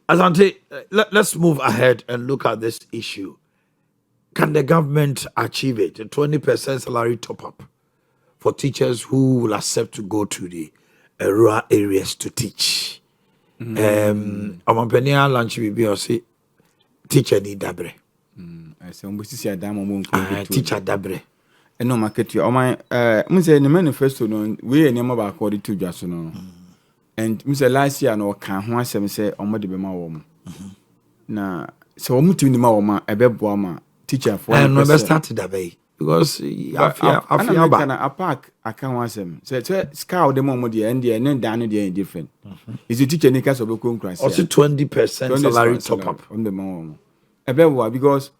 Asante, let's move ahead and look at this issue. Can the government achieve it? A 20% salary top up for teachers who will accept to go to the rural areas to teach. Amampenia lunch will be say teacher need dabre. I say see teacher dabre. And no market you. My say the manifesto no we any more according to just no. And Mr. last year no can ho asem say omode be ma wo mo. Na so omutu ni ma wo ma ebebo ma teacher for and no start that way because I feel bad. A park I can't want them. So scout the moment the end and then down the different. Is the teacher in case of a concurrence? Also 20% salary top up on the mom. Because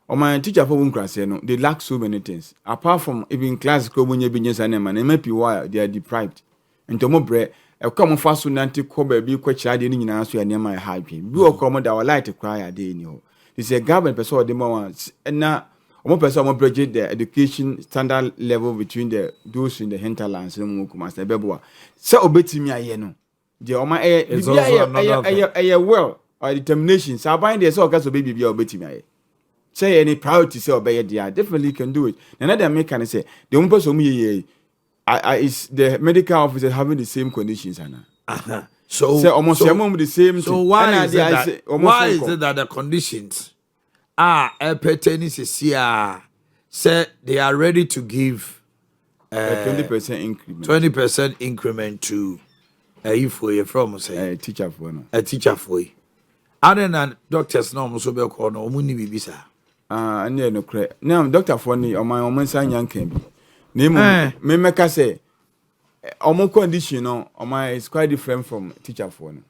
on my teacher for concurrence, they lack so many things. Apart from even class when you business and it may be why they are deprived. And to more bread, a common fast nanti cover be quite child in answer near my happy. We will come our light to cry a day. It's a government person the moment and now. One person will bridge the education standard level between those in the hinterlands and Mukumas and Beboa. So obey me, I know. The Oma is a well or determination. So I bind the so cast of baby obey me. Say any priority, say obey it, definitely can do it. Another man can say the one person me is the medical officer having the same conditions, Anna. So almost the same. So why is it that the conditions pertaining to say they are ready to give 20% increment. 20% increment to from say a teacher for no. A teacher for you. Other than doctors no so be call no muni bibisa. And no cre. Now doctor for ni o my omo san yan kan bi. Name me meka say omo condition no o my is quite different from teacher for no.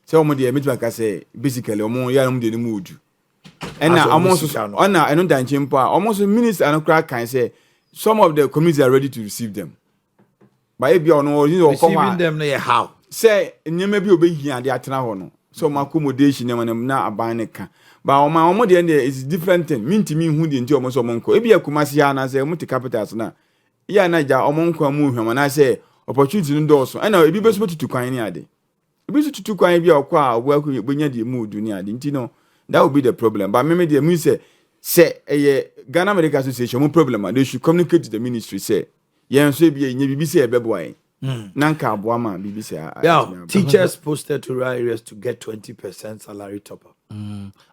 So omo dey make say basically omo ya no dey mood. And now almost on now I know that chimpa almost minister and crack can say some of the communities are ready to receive them. But if you are no receiving them near how say maybe obey here they atena ho no. So my accommodation them na abaneka. But on my omo there is different thing. Minti me hu the nti omo so monko. Ebi akumasi ya na say multi capitals na. Ya na ja omo nko amu hwema na say opportunity no do so. And now ebi be so tutu kwan ni ade. Ebi so tutu kwan bi akwa awo akwa di mood ni ade. Nti no that would be the problem. But maybe the minister say Ghana Medical Association one problem. They should communicate to the ministry. Say, yeah, so be BBC a beboy. Nanka Abuama BBC. Yeah, teachers posted to rural areas to get 20% salary top up.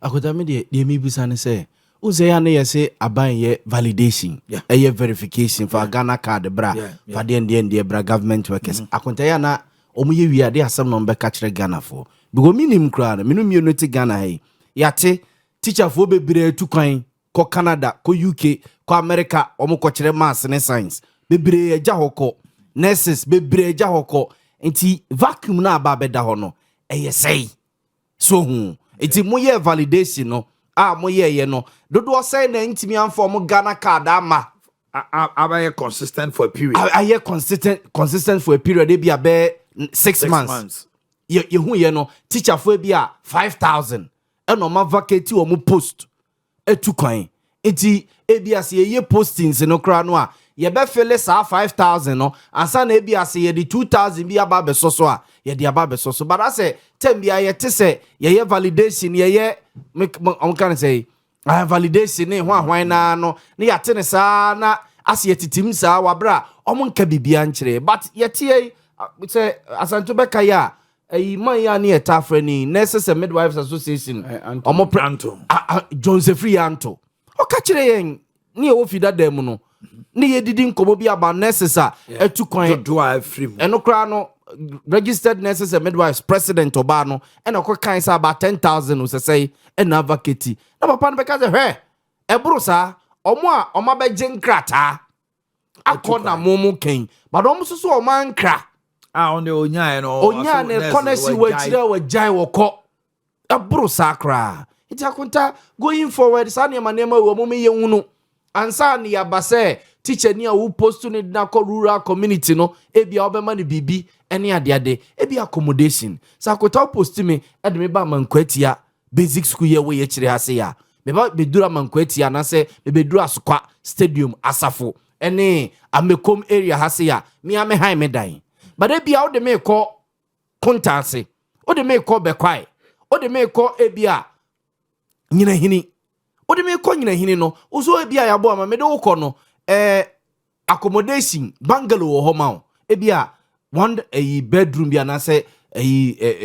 Akotamidi the mibusane say, Uzayane say abaye validation. Yeah, a verification for Ghana card bra for the bra government workers. Akontayana omuye wi ade asem no be catch Ghana for. Because minim crowd, minum unity Ghana hey. Yate teacher for bebre to kwan ko Canada ko UK ko America omo ko kire maths ne science bebre eja hoko nurses bebre eja hoko enti vacuum na aba beda ho no say so hu enti moye validation no moye ye no dodo say na ntimi amfo mo Ghana card ama abaye consistent for a period aye consistent for a period e bia be 6 months ye hu ye no teacher for bia 5,000 and no ma vacate o mu post etu kwan enti ebiase ye postings no kra no a ye be fele sa 5,000 no ansa na ebiase ye di 2,000 bi aba be so a ye di aba be so but I say tem bia ye te say ye validation ye on can say I validation ne hwan na no ne ya te ne sa na ase titim sa wa bra omo nka bibia nkyere but ye tie say asanto be kaya man ya ni etafreni Nurses and Midwives Association omo pranto Joseph Anto o ka kire yen ni e wo fida dem no ni ye didi nkomo bi aba nurses a etu kwan do I free eno kra no registered Nurses and Midwives president oba no eno ko kan sa about 10,000 o say ena vacate na papa no be ka say he e buru sa omo a omo ba jenkrata akona momo ken but omo so o man kra on the onya no onya ne konesi wachira wajai woko aburu sakra iti akunta going forward sa ne manema wo mo me yehunu ansa ne yabase teacher ni a wo post ne na ko rural community no ebia obema ne bibi ene ade ebia accommodation sa akunta post me e de me ba mankwatia basic school ye we ye kire ase ya me ba bedura mankwatia na se me bedura sokwa stadium asafo ene amekom area hase ya me ame han me dan but they be out the make call contase. Or the make call be quiet. o de me ko ebia nyina hini o de me ko nyina hini no uso ebia ya bo ama me de wo ko no accommodation bungalow wo ho ma o ebia one a bedroom bi anase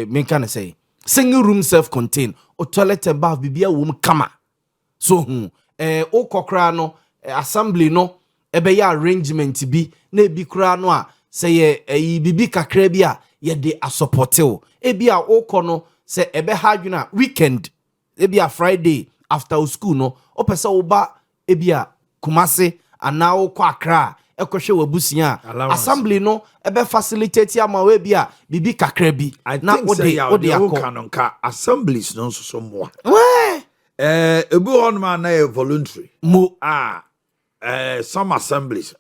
me can say single room self contained o toilet and bath bibia wo kama so o kokra no assembly no ebe ya arrangement bi na ebi kra no a say bibi kakra bi a ye de asupporte ebi a o kono say ebe hadwuna weekend ebi a Friday after school no o pese wo ba ebi a Kumase ana wo kwa Accra ekohwe wabusia assembly no ebe facilitate ama we bi a bibi kakra bi na wo de akọ assemblies no so mo ebu on man na voluntary mo some assemblies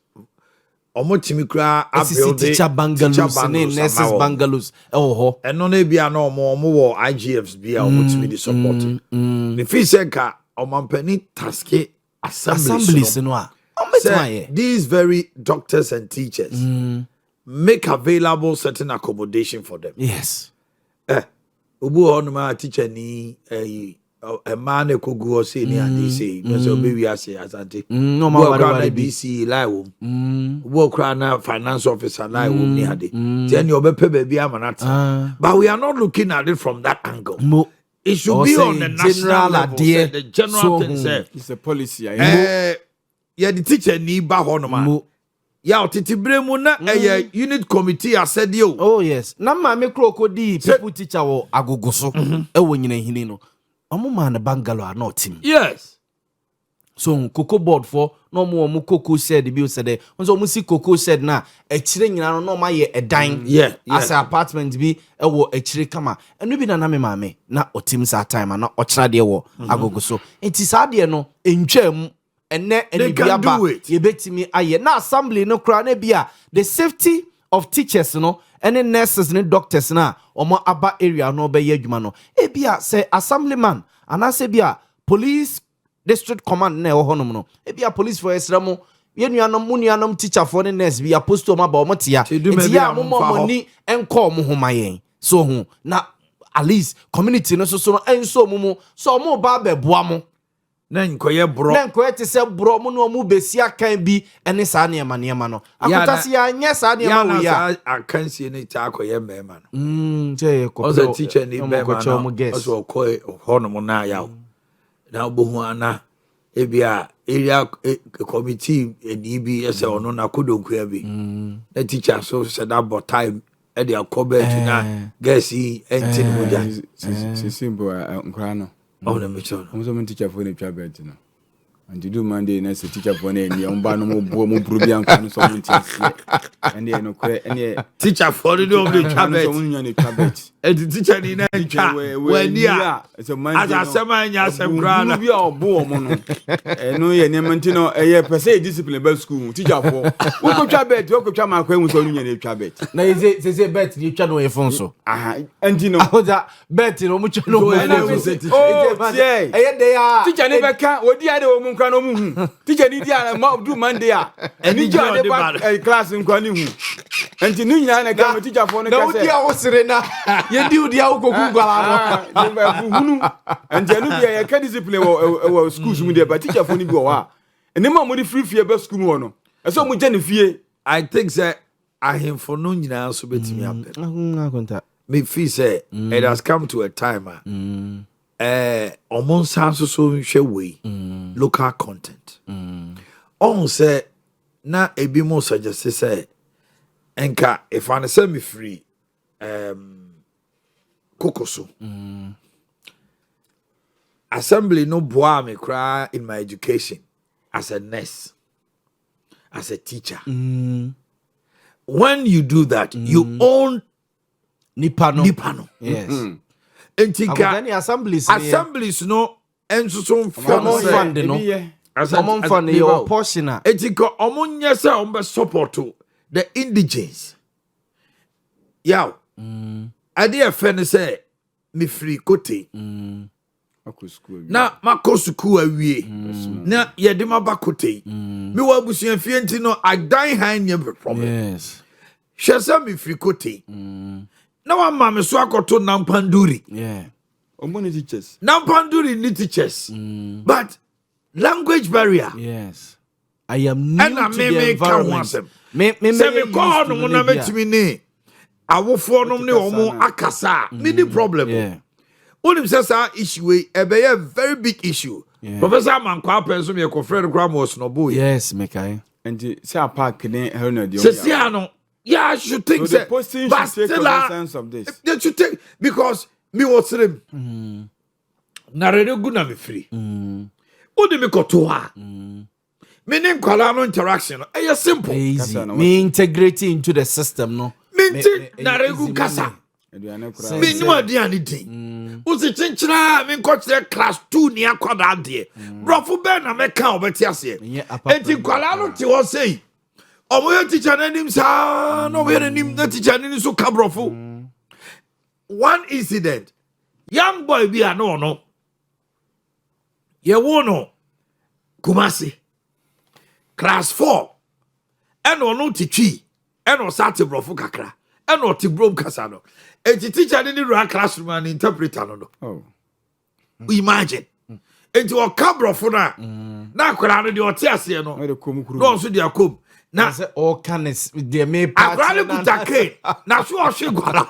omotimi kra abuild teacher bungalows and nurses bungalows ho eno na bia na omo wo IGFs bia omotimi di support me feel say ka omampani taske assemblies no a these very doctors and teachers make available certain accommodation for them. Yes. Ubu on my teacher ni a man kogu o say ni ade say no so be we say asante. No ma wari DC lai wo. Ubu kra na finance officer lai wo ni ade. Then you be pay baby amanata. But we are not looking at it from that angle. It should be on the national level. The general thing say it's a policy. Yeah, the teacher ni ba ho no ma. Ya otitibre mu na unit committee asede o. Oh yes. Na ma me kroko di people teacher wo agogoso e wo nyina hini no. Omo ma na bungalow na otim. Yes. So cocoa board for no mo cocoa shed bi o said. Onso mo si cocoa shed na e kire nyina no ma ye edan. Yeah. As an apartment bi e wo e kire kama. Enu bi na me maame na otim sa time na o kira de wo agogoso. Enti sa de no entwam ene biaba ye betimi aye na assembly no kra na bia the safety of teachers no ene nurses ne doctors na omo aba area no be ye adwuma no e bia say assemblyman anase bia police district command na ho honom no e bia police for esramo ye nuanom teacher for ne nurse bia post o ma ba omo tia ya mo ni enko mo ho mayen so hu na at least community no so enso mo so mo ba beboa mo na nkoye bro na nkoye te se bro mo no mu besia kan bi ene sa ne ma no akotase ya nya sa ne ma wo ya akansie ne ta akoye mema no je ko o teacher ni mema no so ko hono mo na ya na obohu ana ebia area committee eni bi ese ono na kodonku ya bi na teacher so said about time e dey akobe to na gesi entin mo ja simple nkra no. Oh, let me show. I'm so teacher for the trabet, you know. And to do Monday, and as a teacher for any umba no more Brubian can so and they no any teacher for the trabet. And the teacher in a when near as a man as a semi as a grand be our boom. And no, ye Nementino, a per se discipline best school teacher for what trabet, what could come acquaint with only a trabet. Now is a bet you channel a phone so. And you know that bet in much no they are teacher never can what the other woman can teacher need do Monday and you a class in Kwani. And you knew I come teacher for the you do the alcohol and Janubia can discipline or schools with the teacher for Niboa. And the mom would free fear best school no. And so much fear. I think that I am for no so bet me up. Me feel say it has come to a time almost sounds so share way local content. On say na e bi mo suggest say enka if I say me free kokoso assembly no boa me cry in my education as a nurse, as a teacher. When you do that, you own Nipano. Yes. Entika assemblies no enso so fund no common fund your portion entika omunye se ombe support the indigenes yaw ade afen say me free kote na mako school awie na yede mabakote me wa busuan fie enti no adan han nye problem. Yes. Shesa me free kote na wa ma me so akoto nampanduri. Yeah. Omoni teachers. Now panduri need teachers. But language barrier. Yes. I am new And I to may the make environment. them. Me Say me call no na metimi ni. Awofo no ne omo akasa. Me the problem. Yeah. Unim say issue e be a very big issue. Yeah. Professor Mankwa person me ko friend kra mo no boy. Yes, Mekai. And say a park ne hello the. Say no. Yeah, I should think so the posting but should take still cognizance of this. They should take because me was them. Na rede gu na me free. Odi me koto ha. Me ne nkwala no interaction. E simple. Easy. Me integrating into the system, no. Me na regu kasa. Me ni adi ani din. Usi chinchira me nkochire class 2 ni akwada ade. Brofo be na me ka obeti ase. Enti nkwala no ti wo sei. Omo ye teacher na nim sa no we nim na teacher ni so ka brofo. One incident. Young boy bi ano no. Ye wo no. Kumasi. Class 4. Eno no titwi. Eno sate brofo kakra. Eno ti brom kasa no. Enti teacher ni run classroom and interpreter no. Oh. Imagine. Enti o ka brofo na. Na kwara no de o te ase no. No so de akom. Na say all can they may part. Akwara kutake. Na so o hwe gwara.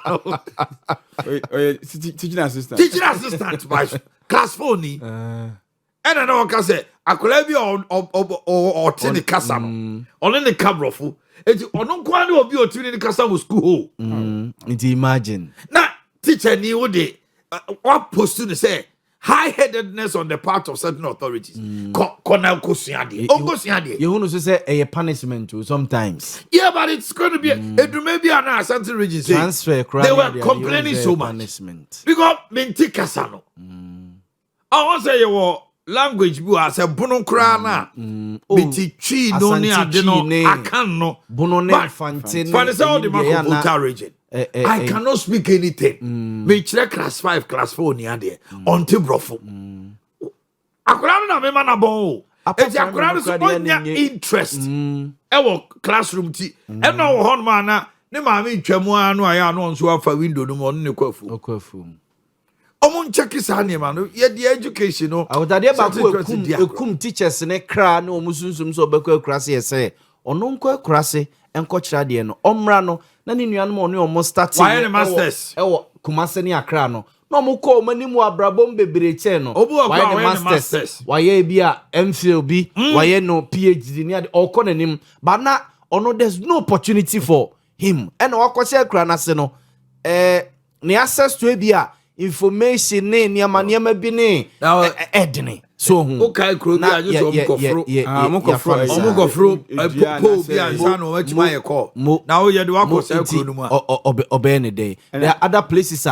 Teaching assistant. Teaching assistant by class 4 ni. Ena na o ka say akwara bi o te ni kasa no. Ono ni ka brofo. Enti ono kwa na obi o te ni kasa wo school ho. Imagine. Na teacher ni wo de what post to say high-headedness on the part of certain authorities. Kona kosuade. Onkosuade. You want to say a punishment too sometimes. Yeah, but it's going to be it may be an certain region. Transfer. They were complaining so much punishment. because menti kasano. I want say your language bu as a bono kra na. Menti chi no ni ade no akan no. Bono ne fantin. For the all the Makobuta region. I cannot speak anything. Me chere class 5, class 4 ni ade. Onti brofo. Akura na me mana bon. Eti akura so onya interest. Ewo classroom ti. E na wo hon ma na ne ma me ntwamu anu aya no nso afa window no mo ne kwafu. Okwafu. Omo ncheki sa ne ma no ye the education no. Awodade ba ko ekum teachers ne kra na omusunsum so obekwa akurase yese. Ono nkwa akurase enko kira de no. Omra no na ni nuanom oni omo start why the masters ewo Kumase ni Accra no na omo ko omanimu abrabom bebereche no why the masters why bia MPhil bi why no PhD ni ade okọ nanim but na ono there's no opportunity for him and wakọche Accra na se no ni access to bia information ne niama bi ne edene so okay kro bi aje so omo kofro po bi ansa no watima ye call na o ye de wakọ kro no mu obe ne dey there are other places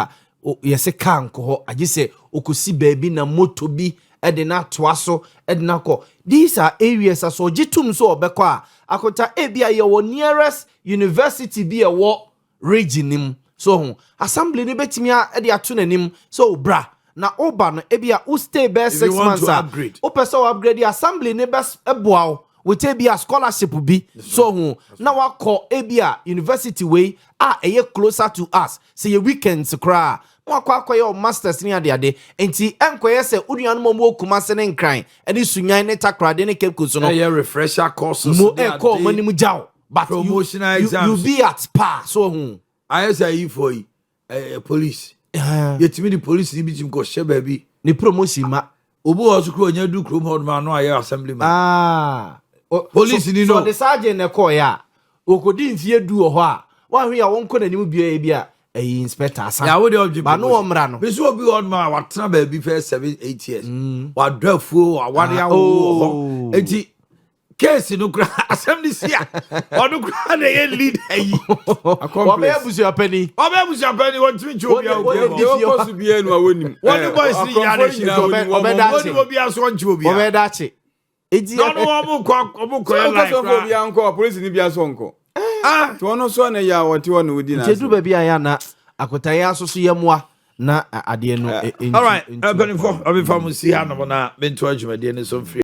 yes kan ko ho aje se okosi baabi na moto bi ede na toaso ede na ko these are areas so jitum so obekọ akota bia ye wo nearest university bi e wo region nim so assembly ni betimi e de ato nanim so bra na oba no ebia u stay be 6 months o person upgrade the assembly ni best eboa with ebia scholarship bi so na wakọ ebia university way eye closer to us say weekends kra wakọ your masters ni ade enti enkoye se unuan mo Kumase ne nkran eni sunyan ne takrade ne kekuso no refresher courses mo eko manimu jaw but promotional exams you be at par so I say for police yetimi the police ni bitim ko she baby ni promotion ma obo osu kro nya du krom hod ma no aye assembly ma police ni no so the sergeant ne call ya okodi mfie du ho a wa hwe ya wonko nanim bia inspector asa ya wo de object ba no omra no be so obi hod ma wa tena baby for 7-8 years wa drafuo wa ware ya wo enti case no kra assembly sia onu kra na ye lead ayi obe abusu apani won timi ncho bia obi bia no awonim won boys ni ya de obe obi aso ncho bia obe dachi eji no omo ko ya like so bia nko police ni bia so nko to ono so na ya wote wono udi na jedu ba bia ya na akota ya so so yamwa na ade no all right benefo obi famu si ha no na bento adwumade ne so free